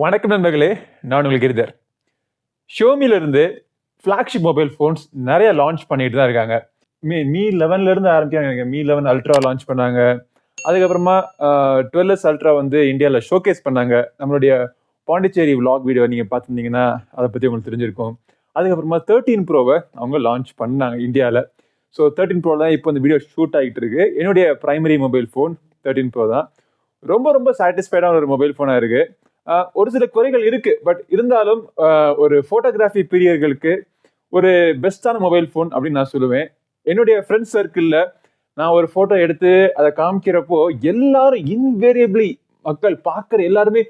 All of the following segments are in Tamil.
வணக்கம் நண்பர்களே, நான் உங்கள் கிரிதர். ஷியோமியிலிருந்து ஃப்ளாக்ஷிப் மொபைல் ஃபோன்ஸ் நிறைய லான்ச் பண்ணிட்டு தான் இருக்காங்க. மீ 11லேருந்து ஆரம்பிக்கிறாங்க. மீ 11 அல்ட்ரா லான்ச் பண்ணாங்க. அதுக்கப்புறமா 12s அல்ட்ரா வந்து இந்தியாவில் ஷோகேஸ் பண்ணாங்க. நம்மளுடைய பாண்டிச்சேரி விளாக் வீடியோ நீங்கள் பார்த்துருந்தீங்கன்னா அதை பற்றி உங்களுக்கு தெரிஞ்சிருக்கும். அதுக்கப்புறமா 13 ப்ரோவை அவங்க லான்ச் பண்ணாங்க இந்தியாவில். ஸோ 13 ப்ரோ தான் இப்போ இந்த வீடியோ ஷூட் ஆகிட்டு இருக்கு. என்னுடைய ப்ரைமரி மொபைல் ஃபோன் 13 ப்ரோ தான். ரொம்ப சாட்டிஸ்ஃபைடான ஒரு மொபைல் ஃபோனாக இருக்குது. ஒரு சில குறைகள் இருக்கு, பட் இருந்தாலும் ஒரு போட்டோகிராஃபி பிரியர்களுக்கு ஒரு பெஸ்டான மொபைல் ஃபோன் அப்படின்னு நான் சொல்லுவேன். என்னுடைய ஃப்ரெண்ட்ஸ் சர்க்கிளில் நான் ஒரு ஃபோட்டோ எடுத்து அதை காமிக்கிறப்போ எல்லாரும் இன்வேரியபிளி மக்கள் பார்க்குற எல்லாருமே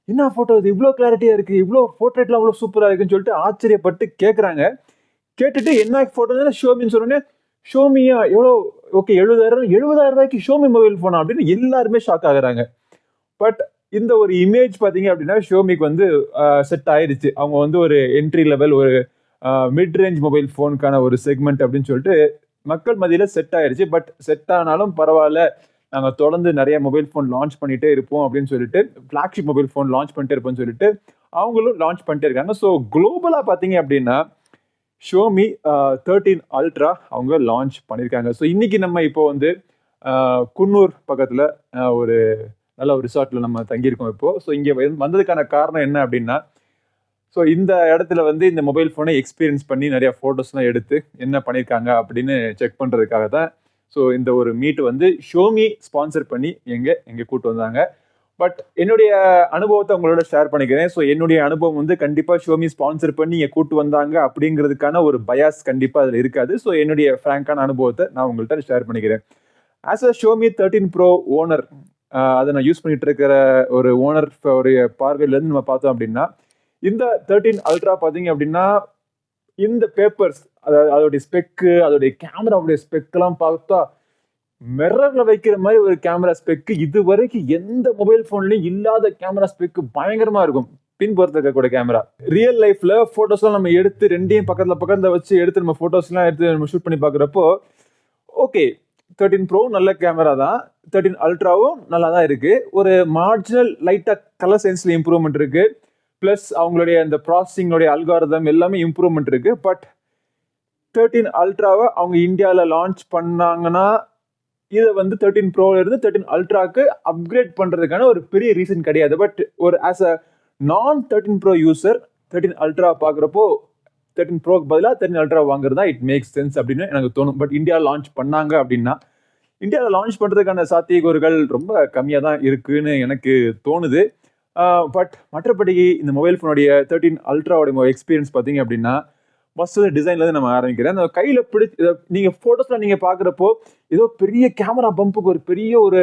என்ன ஃபோட்டோ இது, இவ்வளோ கிளாரிட்டியாக இருக்குது, இவ்வளோ போர்ட்ரேட்லாம் அவ்வளோ சூப்பராக இருக்குன்னு சொல்லிட்டு ஆச்சரியப்பட்டு கேட்குறாங்க. கேட்டுட்டு என்ன ஃபோட்டோ ஷியோமின்னு சொன்னோன்னே, ஷியோமியா எவ்வளோ, ஓகே 70,000 ரூபாய்க்கு ஷியோமி மொபைல் ஃபோனா அப்படின்னு எல்லாருமே ஷாக் ஆகுறாங்க. பட் இந்த ஒரு இமேஜ் பார்த்தீங்க அப்படின்னா ஷியோமிக்கு வந்து செட் ஆயிடுச்சு. அவங்க வந்து ஒரு என்ட்ரி லெவல், ஒரு மிட் ரேஞ்ச் மொபைல் ஃபோனுக்கான ஒரு செக்மெண்ட் அப்படின்னு சொல்லிட்டு மக்கள் மத்தியில் செட் ஆயிடுச்சு. பட் செட் ஆனாலும் பரவாயில்ல, நாங்கள் தொடர்ந்து நிறைய மொபைல் ஃபோன் லான்ச் பண்ணிகிட்டே இருப்போம் அப்படின்னு சொல்லிட்டு, ஃப்ளாக்ஷிப் மொபைல் ஃபோன் லான்ச் பண்ணிட்டே இருப்போம்னு சொல்லிட்டு அவங்களும் லான்ச் பண்ணிட்டே இருக்காங்க. ஸோ குளோபலாக பார்த்தீங்க அப்படின்னா ஷியோமி 13 அல்ட்ரா அவங்க லான்ச் பண்ணியிருக்காங்க. ஸோ இன்னைக்கு நம்ம இப்போ வந்து குன்னூர் பக்கத்தில் ஒரு நல்ல ஒரு ரிசார்ட்டில் நம்ம தங்கியிருக்கோம் இப்போது. ஸோ இங்கே வந்ததுக்கான காரணம் என்ன அப்படின்னா, ஸோ இந்த இடத்துல வந்து இந்த மொபைல் ஃபோனை எக்ஸ்பீரியன்ஸ் பண்ணி நிறையா ஃபோட்டோஸ்லாம் எடுத்து என்ன பண்ணியிருக்காங்க அப்படின்னு செக் பண்ணுறதுக்காக தான். ஸோ இந்த ஒரு மீட் வந்து ஷியோமி ஸ்பான்சர் பண்ணி எங்கே கூப்பிட்டு வந்தாங்க. பட் என்னுடைய அனுபவத்தை உங்களோட ஷேர் பண்ணிக்கிறேன். ஸோ என்னுடைய அனுபவம் வந்து கண்டிப்பாக ஷியோமி ஸ்பான்சர் பண்ணி இங்கே கூப்பிட்டு வந்தாங்க அப்படிங்கிறதுக்கான ஒரு பயாஸ் கண்டிப்பாக அதில் இருக்காது. ஸோ என்னுடைய ஃப்ராங்கான அனுபவத்தை நான் உங்கள்கிட்ட ஷேர் பண்ணிக்கிறேன். As a Xiaomi 13 bro owner, அதை நான் யூஸ் பண்ணிட்டு இருக்கிற ஒரு ஓனர் ஒரு பார்வையிலேருந்து நம்ம பார்த்தோம் அப்படின்னா, இந்த 13 அல்ட்ரா பார்த்தீங்க அப்படின்னா இந்த பேப்பர்ஸ், அதாவது அதோடைய ஸ்பெக்கு, அதோடைய கேமராவுடைய ஸ்பெக்கெல்லாம் பார்த்தா மிரரில் வைக்கிற மாதிரி ஒரு கேமரா ஸ்பெக்கு இது வரைக்கும் எந்த மொபைல் ஃபோன்லையும் இல்லாத கேமரா ஸ்பெக்கு பயங்கரமாக இருக்கும். பின்புறத்தில் இருக்கக்கூடிய கேமரா ரியல் லைஃப்பில் ஃபோட்டோஸ்லாம் நம்ம எடுத்து ரெண்டையும் பக்கத்தில் வச்சு எடுத்து நம்ம ஃபோட்டோஸ்லாம் எடுத்து நம்ம ஷூட் பண்ணி பார்க்குறப்போ ஓகே 13 ப்ரோ நல்ல கேமரா தான், 13 அல்ட்ராவும் நல்லா தான் இருக்குது. ஒரு மார்ஜினல் லைட்டாக கலர் சென்ஸில் இம்ப்ரூவ்மெண்ட் இருக்குது. ப்ளஸ் அவங்களுடைய அந்த ப்ராசஸிங்கோடைய அல்காரிதம் எல்லாமே இம்ப்ரூவ்மெண்ட் இருக்குது. பட் 13 அல்ட்ராவை அவங்க இந்தியாவில் லான்ச் பண்ணாங்கன்னா இதை வந்து 13 ப்ரோலேருந்து 13 அல்ட்ராக்கு அப்கிரேட் பண்ணுறதுக்கான ஒரு பெரிய ரீசன் கிடையாது. பட் ஒரு ஆஸ் அ நான் 13 ப்ரோ யூசர் 13 அல்ட்ரா பார்க்குறப்போ 13 ப்ரோக்கு பதிலாக 13 அல்ட்ரா வாங்குறது தான் இட் மேக்ஸ் சென்ஸ் அப்படின்னு எனக்கு தோணும். பட் இந்தியா லான்ச் பண்ணாங்க அப்படின்னா இந்தியாவில் லான்ச் பண்ணுறதுக்கான சாத்தியக்கூறுகள் ரொம்ப கம்மியாக தான் இருக்குன்னு எனக்கு தோணுது. பட் மற்றபடி இந்த மொபைல் ஃபோனுடைய 13 அல்ட்ராவோடைய எக்ஸ்பீரியன்ஸ் பார்த்தீங்க அப்படின்னா ஃபஸ்ட்டு டிசைன்லேருந்து நம்ம ஆரம்பிக்கிறேன். அந்த கையில் நீங்கள் ஃபோட்டோஸில் நீங்கள் பார்க்குறப்போ ஏதோ பெரிய கேமரா பம்புக்கு ஒரு பெரிய ஒரு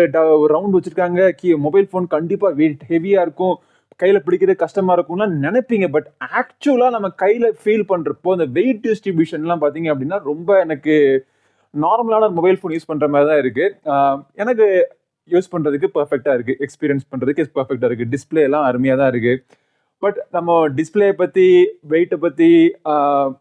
ரவுண்ட் வச்சுருக்காங்க. மொபைல் ஃபோன் கண்டிப்பாக வெயிட் ஹெவியாக இருக்கும், கையில் பிடிக்கிறது கஷ்டமாக இருக்கும்லாம் நினைப்பீங்க. பட் ஆக்சுவலாக நம்ம கையில் ஃபீல் பண்ணுறப்போ அந்த வெயிட் டிஸ்ட்ரிபியூஷன்லாம் பார்த்தீங்க அப்படின்னா ரொம்ப எனக்கு நார்மலான மொபைல் ஃபோன் யூஸ் பண்ணுற மாதிரி தான் இருக்குது. எனக்கு யூஸ் பண்ணுறதுக்கு பர்ஃபெக்டாக இருக்குது, எக்ஸ்பீரியன்ஸ் பண்ணுறதுக்கு பர்ஃபெக்டாக இருக்குது. டிஸ்பிளே எல்லாம் அருமையாக தான் இருக்குது. பட் நம்ம டிஸ்பிளே பற்றி, வெயிட்டை பற்றி,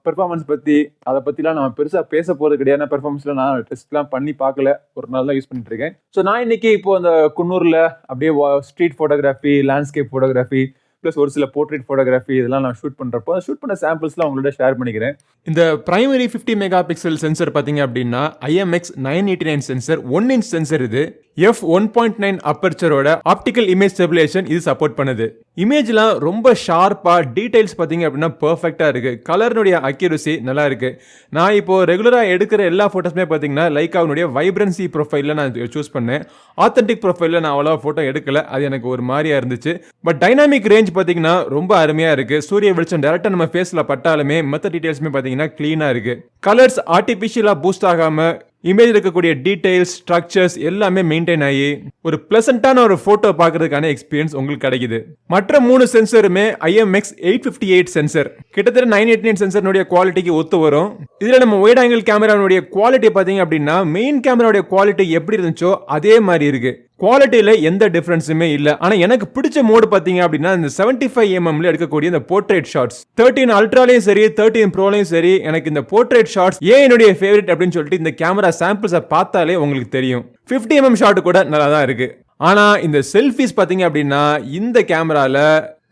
பெர்ஃபார்மன்ஸ் பற்றி அதை பற்றிலாம் நம்ம பெருசாக பேச போகிறது கிடையாது. பெர்ஃபார்மன்ஸில் நான் டெஸ்ட்லாம் பண்ணி பார்க்கல, ஒரு நாள் தான் யூஸ் பண்ணிட்டு இருக்கேன். ஸோ நான் இன்னைக்கு இப்போ அந்த குன்னூரில் அப்படியே street photography, landscape photography plus ஒரு சில போர்ட்ரேட் ஃபோட்டோகிராஃபி இதெல்லாம் நான் ஷூட் பண்ணுறப்போ ஷூட் பண்ண சாம்பிள்ஸ்லாம் உங்களோட ஷேர் பண்ணிக்கிறேன். இந்த பிரைமரி 50 மெகா பிக்சல் சென்சர் பார்த்தீங்க அப்படின்னா IMX 989 சென்சர் 1 இன்ச் சென்சர். இது f1.9 அப்பர்ச்சரோட ஆப்டிக்கல் இமேஜ் ஸ்டெபிலேஷன் இது சப்போர்ட் பண்ணுது. இமேஜ்லாம் ரொம்ப ஷார்ப்பாக டீடைல்ஸ் பார்த்தீங்க அப்படின்னா பர்ஃபெக்டாக இருக்குது. கலர்னுடைய அக்யூரசி நல்லா இருக்குது. நான் இப்போது ரெகுலராக எடுக்கிற எல்லா ஃபோட்டோஸுமே பார்த்தீங்கன்னா லைக்காவுடைய வைப்ரன்சி ப்ரொஃபைலில் நான் சூஸ் பண்ணேன். ஆத்தென்டிக் ப்ரொஃபைலில் நான் அவ்வளோ ஃபோட்டோ எடுக்கலை, அது எனக்கு ஒரு மாதிரியாக இருந்துச்சு. பட் டைனாமிக் ரேஞ்ச் பார்த்தீங்கன்னா ரொம்ப அருமையாக இருக்குது. சூரிய வெளிச்சம் டேரெக்டாக நம்ம ஃபேஸில் பட்டாலுமே மற்ற டீடைல்ஸுமே பார்த்தீங்கன்னா க்ளீனாக இருக்குது. கலர்ஸ் ஆர்டிஃபிஷியலாக பூஸ்ட் ஆகாமல் இமேஜ் இருக்கக்கூடிய டீடைல்ஸ், ஸ்ட்ரக்சர்ஸ் எல்லாமே மெயின்டைன் ஆகி ஒரு பிளசண்டான ஒரு போட்டோ பார்க்கறதுக்கான எக்ஸ்பீரியன்ஸ் உங்களுக்கு கிடைக்குது. மற்ற 3 சென்சருமே IMX 858 சென்சர், கிட்டத்தட்ட 989 சென்சருடைய குவாலிட்டிக்கு ஒத்து வரும். இதில் நம்ம ஒயிட் ஆங்கிள் கேமராவுடைய குவாலிட்டி பார்த்தீங்க அப்படின்னா மெயின் கேமராவுடைய குவாலிட்டி எப்படி இருந்துச்சோ அதே மாதிரி இருக்கு. குவாலிட்டியில் எந்த டிஃபரன்ஸுமே இல்லை. ஆனால் எனக்கு பிடிச்ச மோடு பார்த்தீங்க அப்படின்னா இந்த 75mm எடுக்கக்கூடிய இந்த போர்ட்ரேட் ஷாட்ஸ். 13 அல்ட்ராலையும் சரி 13 ப்ரோலையும் சரி எனக்கு இந்த போர்ட்ரேட் ஷாட்ஸ் ஏன் என்னுடைய ஃபேவரட் அப்படின்னு சொல்லிட்டு இந்த கேமரா சாம்பிள்ஸை பார்த்தாலே உங்களுக்கு தெரியும். 50mm ஷாட் கூட நல்லா தான் இருக்கு. ஆனால் இந்த செல்ஃபிஸ் பார்த்தீங்க அப்படின்னா இந்த கேமராவில்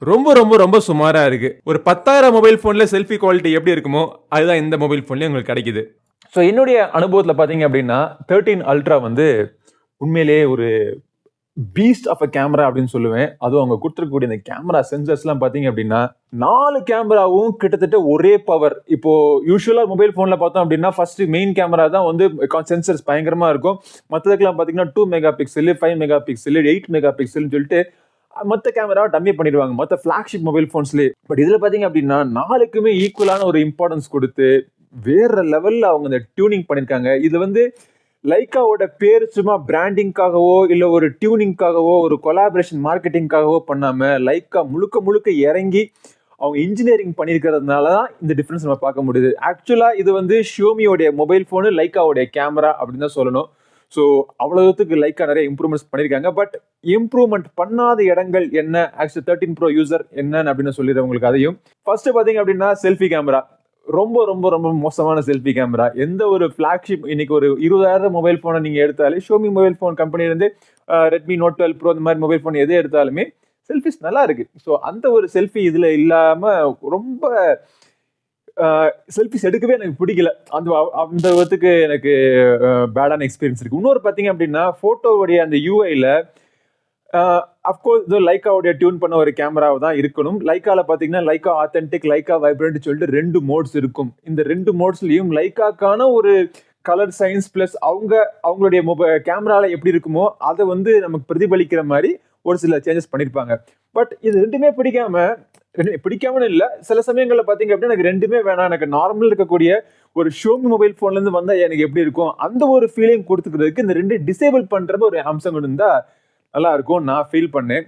ரொம்ப ரொம்ப ரொம்ப சுமாரா இருக்கு. ஒரு 10,000 மொபைல் ஃபோன்ல செல்ஃபி குவாலிட்டி எப்படி இருக்குமோ, அதுதான் இந்த மொபைல் ஃபோன்லயும் உங்களுக்கு கிடைக்குது. ஸோ என்னுடைய அனுபவத்துல பார்த்தீங்க அப்படின்னா, 13 அல்ட்ரா வந்து உண்மையிலேயே ஒரு பீஸ்ட் ஆஃப் அ கேமரா அப்படின்னு சொல்லுவேன். அதுவும் அவங்க குடுத்திருக்கக்கூடிய இந்த கேமரா சென்சர்ஸ்லாம் பார்த்தீங்க அப்படின்னா, 4 கேமராவும் கிட்டத்தட்ட ஒரே பவர். இப்போ யூசுவலா மொபைல் ஃபோன்ல பார்த்தோம் அப்படின்னா, ஃபர்ஸ்ட் மெயின் கேமரா தான் வந்து சென்சர்ஸ் பயங்கரமா இருக்கும். மத்ததுக்கெல்லாம் பார்த்தீங்கன்னா 2 mega pixel, 5 mega pixel, 8 mega பிக்சல்னு சொல்லிட்டு மத்த கேமராவை டம்மி பண்ணிடுவாங்க. மத்த ஃபிளாக்ஷிப் மொபைல் ஃபோன்ஸ்லயே. பட் இதுல பார்த்தீங்க அப்படின்னா, 4க்குமே ஈக்குவலான ஒரு இம்பார்ட்டன்ஸ் குடுத்து, வேற லெவல்ல அவங்க இந்த டியூனிங் பண்ணியிருக்காங்க. இது வந்து லைக்காவோட பேர் சும்மா பிராண்டிங்காகவோ இல்ல ஒரு டியூனிங்காகவோ ஒரு கொலாபரேஷன் மார்க்கெட்டிங்காகவோ பண்ணாம லைக்கா முழுக்க முழுக்க இறங்கி அவங்க இன்ஜினியரிங் பண்ணியிருக்கிறதுனால தான் இந்த டிஃபரன்ஸ் நம்ம பார்க்க முடியுது. ஆக்சுவலா இது வந்து ஷியோமியோடைய மொபைல் ஃபோனு லைக்காவோடைய கேமரா அப்படின்னு தான் சொல்லணும். ஸோ அவ்வளவுக்கு லைக்கா நிறைய இம்ப்ரூவ்மெண்ட்ஸ் பண்ணியிருக்காங்க. பட் இம்ப்ரூவ்மெண்ட் பண்ணாத இடங்கள் என்ன, ஆக்சுவலி 13 ப்ரோ யூசர் என்னன்னு அப்படின்னு சொல்லிடுறேன் உங்களுக்கு அதையும். ஃபர்ஸ்ட் பாத்தீங்க அப்படின்னா செல்ஃபி கேமரா ரொம்ப ரொம்ப ரொம்ப மோசமான செல்ஃபி கேமரா. எந்த ஒரு ஃபிளாக்ஷிப் இன்னைக்கு ஒரு 20,000 மொபைல் போனை நீங்க எடுத்தாலே ஷியோமி மொபைல் போன் கம்பெனில இருந்து ரெட்மி நோட் 12 ப்ரோ இந்த மாதிரி மொபைல் போன் எது எடுத்தாலுமே செல்ஃபிஸ் நல்லா இருக்கு. ஸோ அந்த ஒரு செல்ஃபி இதுல இல்லாம ரொம்ப செல்ஃபிஸ் எடுக்கவே எனக்கு பிடிக்கல. அந்த அந்த விதத்துக்கு எனக்கு பேடான எக்ஸ்பீரியன்ஸ் இருக்கு. இன்னொரு பாத்தீங்க அப்படின்னா போட்டோவுடைய அந்த யூஐல அப்கோர்ஸ் இது லைக்காவுடைய டியூன் பண்ண ஒரு கேமராவை தான் இருக்கணும். லைக்கால பாத்தீங்கன்னா லைக்கா ஆத்தென்டிக், லைக்கா வைப்ரண்ட் சொல்லிட்டு 2 மோட்ஸ் இருக்கும். இந்த 2 மோட்ஸ்லயும் லைக்காக்கான ஒரு கலர் சயின்ஸ் பிளஸ் அவங்களுடைய கேமரால எப்படி இருக்குமோ அதை வந்து நமக்கு பிரதிபலிக்கிற மாதிரி ஒரு சில சேஞ்சஸ் பண்ணிருப்பாங்க. பட் இது ரெண்டுமே பிடிக்காமனு இல்ல, சில சமயங்கள்ல பாத்தீங்க அப்படின்னா எனக்கு ரெண்டுமே வேணாம், எனக்கு நார்மல் இருக்கக்கூடிய ஒரு ஷியோமி மொபைல் போன்ல இருந்து வந்தா எனக்கு எப்படி இருக்கும் அந்த ஒரு ஃபீலிங் கொடுத்துக்கிறதுக்கு இந்த ரெண்டு டிசேபிள் பண்ற ஒரு அம்சம் இருந்தா நல்லா இருக்கும் நான் ஃபீல் பண்ணேன்.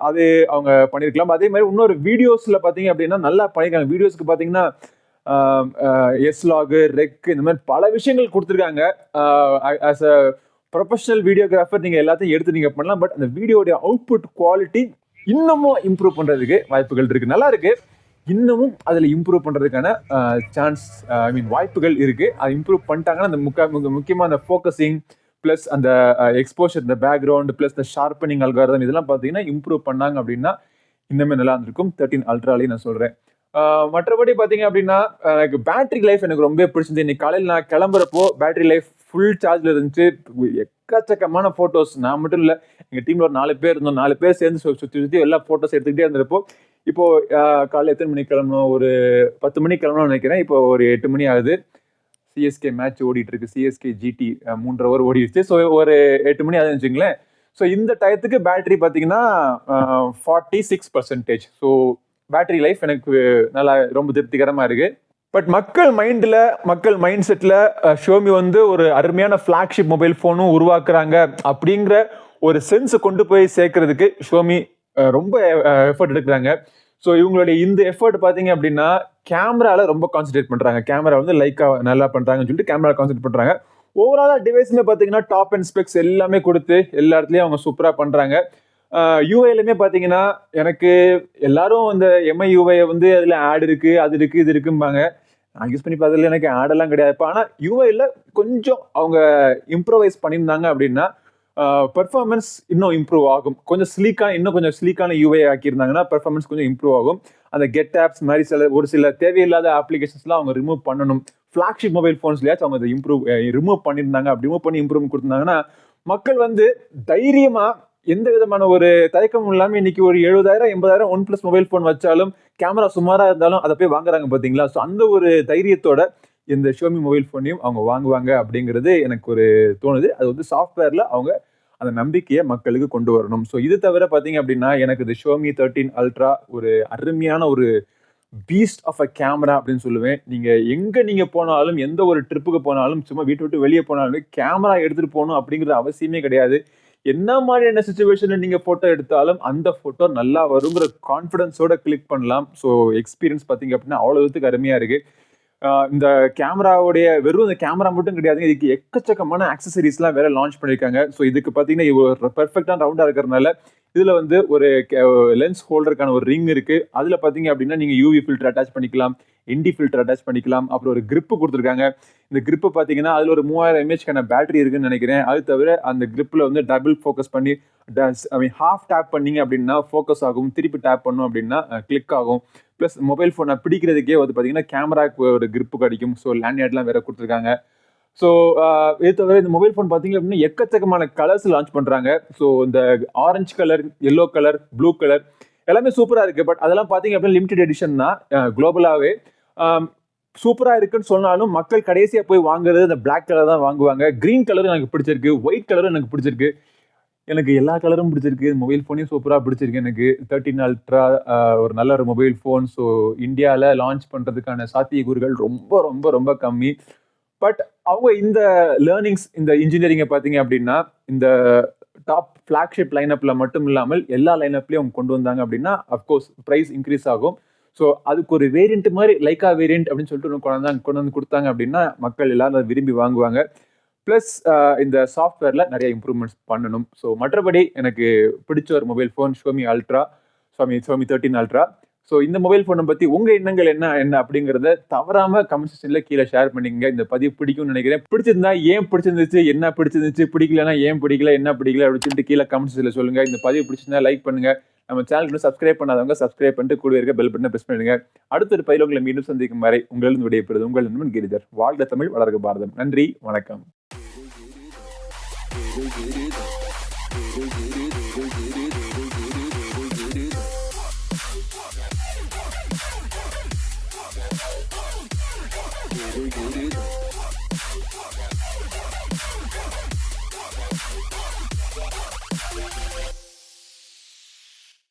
அது அவங்க பண்ணிருக்கலாம். அதே மாதிரி இன்னொரு வீடியோஸ்ல பாத்தீங்க அப்படின்னா நல்லா பண்ணிருக்காங்க. வீடியோஸ்க்கு பாத்தீங்கன்னா எஸ்லாக், ரெக் இந்த மாதிரி பல விஷயங்கள் கொடுத்துருக்காங்க. ஆஸ் அ ப்ரொஃபஷனல் வீடியோகிராஃபர் நீங்க எல்லாத்தையும் எடுத்து நீங்க பண்ணலாம். பட் அந்த வீடியோடைய அவுட்புட் குவாலிட்டி இன்னமும் இம்ப்ரூவ் பண்றதுக்கு வாய்ப்புகள் இருக்கு. நல்லா இருக்கு. இன்னமும் அதுல இம்ப்ரூவ் பண்றதுக்கான சான்ஸ் வாய்ப்புகள் இருக்கு. அது இம்ப்ரூவ் பண்ணிட்டாங்கன்னா அந்த முக்கியமா அந்த ஃபோக்கஸிங் பிளஸ் அந்த எக்ஸ்போஷர், இந்த பேக்ரவுண்ட் பிளஸ் இந்த ஷார்பனிங் அல்காரிதம் இதெல்லாம் பாத்தீங்கன்னா இம்ப்ரூவ் பண்ணாங்க அப்படின்னா இன்னுமே நல்லா இருந்திருக்கும். 13 அல்ட்ராலையும் நான் சொல்றேன். மற்றபடி பாத்தீங்க அப்படின்னா எனக்கு பேட்டரி லைஃப் எனக்கு ரொம்ப பிடிச்சிருந்தது. இன்னைக்கு காலையில் நான் கிளம்புறப்போ பேட்டரி லைஃப் ஃபுல் சார்ஜ்ல இருந்துச்சு. எக்கச்சக்கமான போட்டோஸ், நான் மட்டும் இல்ல எங்க டீம்ல ஒரு 4 பேர் இருந்தோம். 4 பேர் சேர்ந்து சுத்தி எல்லா போட்டோஸ் எடுத்துக்கிட்டே இருந்தப்போ இப்போ காலையில் எத்தனை மணிக்கு கிளம்பணும், ஒரு 10 மணிக்கு கிளம்பணும்னு நினைக்கிறேன். இப்போ ஒரு 8 மணி ஆகுது. சிஎஸ்கே மேட்ச் ஓடிட்டு இருக்கு. சிஎஸ்கே ஜிடி 3.5 ஹவர் ஓடிடுச்சு. ஸோ ஒரு 8 மணி ஆகுதுன்னு வச்சுங்களேன். ஸோ இந்த டயத்துக்கு பேட்டரி பார்த்தீங்கன்னா 46%. ஸோ பேட்டரி லைஃப் எனக்கு நல்லா ரொம்ப திருப்திகரமா இருக்கு. பட் மக்கள் மைண்ட் செட்ல ஷியோமி வந்து ஒரு அருமையான ஃபிளாக்ஷிப் மொபைல் போனும் உருவாக்குறாங்க அப்படிங்கிற ஒரு சென்ஸ் கொண்டு போய் சேர்க்கறதுக்கு ஷியோமி ரொம்ப எஃபர்ட் எடுக்கிறாங்க. ஸோ இவங்களுடைய இந்த எஃபர்ட் பார்த்தீங்க அப்படின்னா கேமரால ரொம்ப கான்சென்ட்ரேட் பண்றாங்க. கேமரா வந்து லைக்கா நல்லா பண்றாங்கன்னு சொல்லிட்டு கேமரா கான்சென்ட்ரேட் பண்றாங்க. ஓவராலா டிவைஸ்மே பார்த்தீங்கன்னா டாப் அண்ட் ஸ்பெக்ஸ் எல்லாமே கொடுத்து எல்லா இடத்துலயும் அவங்க சூப்பரா பண்றாங்க. யூஐலுமே பார்த்தீங்கன்னா எனக்கு எல்லாரும் அந்த எம்ஐ யூஐ வந்து அதுல ஆட் இருக்கு, அது இருக்கு, இது இருக்கும்பாங்க. நான் யூஸ் பண்ணி பார்த்ததுல எனக்கு ஆட் எல்லாம் கிடையாது. ஆனா யூஐல கொஞ்சம் அவங்க இம்ப்ரோவைஸ் பண்ணியிருந்தாங்க அப்படின்னா பெர்ஃபார்மன்ஸ் இன்னும் இம்ப்ரூவ் ஆகும். இன்னும் கொஞ்சம் ஸ்லீக்கான யூஐ ஆக்கியிருந்தாங்கன்னா பெர்ஃபார்மன்ஸ் கொஞ்சம் இம்ப்ரூவ் ஆகும். அந்த கெட் ஆப்ஸ் மாதிரி ஒரு சில தேவையில்லாத அப்ளிகேஷன்ஸ்லாம் அவங்க ரிமூவ் பண்ணணும். ஃபிளாக்ஷிப் மொபைல் போன்ஸ்லயாச்சும் அவங்க அதை ரிமூவ் பண்ணியிருந்தாங்க. அப்படி ரிமூவ் பண்ணி இம்ப்ரூவ்மெண்ட் கொடுத்திருந்தாங்கன்னா மக்கள் வந்து தைரியமா எந்த விதமான ஒரு தயக்கமும் இல்லாம இன்னைக்கு ஒரு 70,000 80,000 ஒன் பிளஸ் மொபைல் போன் வச்சாலும் கேமரா சுமாரா இருந்தாலும் அதை போய் வாங்குறாங்க பாத்தீங்களா. ஸோ அந்த ஒரு தைரியத்தோட இந்த ஷியோமி மொபைல் போனையும் அவங்க வாங்குவாங்க அப்படிங்கிறது எனக்கு ஒரு தோணுது. அது வந்து சாஃப்ட்வேர்ல அவங்க அந்த நம்பிக்கையை மக்களுக்கு கொண்டு வரணும். ஸோ இது தவிர பாத்தீங்க அப்படின்னா எனக்கு இந்த ஷியோமி 13 அல்ட்ரா ஒரு அருமையான ஒரு பீஸ்ட் ஆஃப் அ கேமரா அப்படின்னு சொல்லுவேன். நீங்க போனாலும் எந்த ஒரு ட்ரிப்புக்கு போனாலும் சும்மா வீட்டு விட்டு வெளியே போனாலுமே கேமரா எடுத்துட்டு போகணும் அப்படிங்கிற அவசியமே கிடையாது. என்ன மாதிரியான சிச்சுவேஷன்ல நீங்க போட்டோ எடுத்தாலும் அந்த போட்டோ நல்லா வருங்கிற கான்பிடன்ஸோட கிளிக் பண்ணலாம். ஸோ எக்ஸ்பீரியன்ஸ் பாத்தீங்க அப்படின்னா அவ்வளவுக்கு அருமையா இருக்கு. இந்த கேமராவுடைய வெறும் இந்த கேமரா மட்டும் கிடையாது, இதுக்கு எக்கச்சக்கமான ஆக்சசரிஸ் எல்லாம் வேற லான்ச் பண்ணிருக்காங்க. ஸோ இதுக்கு பாத்தீங்கன்னா பெர்ஃபெக்டான ரவுண்டா இருக்கிறதுனால இதுல வந்து ஒரு லென்ஸ் ஹோல்டருக்கான ஒரு ரிங் இருக்கு. அதுல பாத்தீங்க அப்படின்னா நீங்க யூவி ஃபில்டர் அட்டாச் பண்ணிக்கலாம், என்டி ஃபில்டர் அட்டாச் பண்ணிக்கலாம். அப்புறம் ஒரு grip கொடுத்துருக்காங்க. இந்த grip பாத்தீங்கன்னா அதுல ஒரு 3000 mAh பேட்டரி இருக்குன்னு நினைக்கிறேன். அது தவிர அந்த gripல வந்து டபுள் ஃபோக்கஸ் பண்ணி ஹாஃப் டேப் பண்ணீங்க அப்படின்னா ஃபோக்கஸ் ஆகும், திருப்பி டேப் பண்ணோம் அப்படின்னா கிளிக் ஆகும். பிளஸ் மொபைல் போனை பிடிக்கிறதுக்கே வந்து பாத்தீங்கன்னா கேமராக்கு ஒரு grip கிடைக்கும். ஸோ லேண்ட்யார்ட்லாம் வேற கொடுத்துருக்காங்க. ஸோ இது தவிர இந்த மொபைல் ஃபோன் பார்த்தீங்க அப்படின்னா எக்கச்சக்கமான கலர்ஸ் லான்ச் பண்றாங்க. ஸோ இந்த orange colour, yellow colour, blue colour எல்லாமே சூப்பரா இருக்கு. பட் அதெல்லாம் பார்த்தீங்க அப்படின்னா லிமிடெட் எடிஷன் தான். குளோபலாவே சூப்பரா இருக்குன்னு சொன்னாலும் மக்கள் கடைசியா போய் வாங்குறது இந்த பிளாக் கலர் தான் வாங்குவாங்க. கிரீன் கலரும் எனக்கு பிடிச்சிருக்கு, ஒயிட் கலரும் எனக்கு பிடிச்சிருக்கு. எனக்கு எல்லா கலரும் பிடிச்சிருக்கு. மொபைல் ஃபோனையும் சூப்பரா பிடிச்சிருக்கு எனக்கு. 13 அல்ட்ரா ஒரு நல்ல ஒரு மொபைல் ஃபோன். ஸோ இந்தியாவில் லான்ச் பண்றதுக்கான சாத்தியக்கூறுகள் ரொம்ப ரொம்ப ரொம்ப கம்மி. பட் அவங்க இந்த லேர்னிங்ஸ், இந்த இன்ஜினியரிங்கை பார்த்தீங்க அப்படின்னா இந்த டாப் ஃபிளாக்ஷிப் லைனப்ல மட்டும் இல்லாமல் எல்லா லைனப்லயும் அவங்க கொண்டு வந்தாங்க அப்படின்னா அஃப்கோர்ஸ் ப்ரைஸ் இன்க்ரீஸ் ஆகும். ஸோ அதுக்கு ஒரு வேரியன்ட் மாதிரி லைக்கா வேரியன்ட் அப்படின்னு சொல்லிட்டு கொண்டு வந்து கொடுத்தாங்க அப்படின்னா மக்கள் எல்லாரும் அதை விரும்பி வாங்குவாங்க. ப்ளஸ் இந்த சாஃப்ட்வேர்ல நிறைய இம்ப்ரூவ்மெண்ட்ஸ் பண்ணணும். ஸோ மற்றபடி எனக்கு பிடிச்ச ஒரு mobile phone Xiaomi 13 ultra. So இந்த மொபைல் ஃபோனை பத்தி உங்க எண்ணங்கள் என்ன அப்படிங்கறத தவறாம கமெண்ட் செக்ஷன்ல கீழே ஷேர் பண்ணிக்கங்க. இந்த பதிவு பிடிக்கும்னு நினைக்கிறேன். பிடிச்சிருந்தா ஏன் பிடிச்சிருந்துச்சு, என்ன பிடிச்சிருந்துச்சு, பிடிக்கலன்னா ஏன் பிடிக்கல, என்ன பிடிக்கல அப்படின்னு சொல்லிட்டு கீழே கமெண்ட் செக்ஷன்ல சொல்லுங்க. இந்த பதிவு பிடிச்சிருந்தா லைக் பண்ணுங்க. நம்ம சேனலுக்கு சப்ஸ்கிரைப் பண்ணாதவங்க சப்ஸ்கிரைப் பண்ணிட்டு கூட இருக்க பெல் பட்டனை பிரஸ் பண்ணுங்க. அடுத்த ஒரு பதிவில் உங்களை மீண்டும் சந்திக்கும் வரை உங்களிடம் விடைபெறுவது உங்கள் நண்பன் கிரிதர். வாழ்க தமிழ், வளர்க பாரதம். நன்றி, வணக்கம். Giri.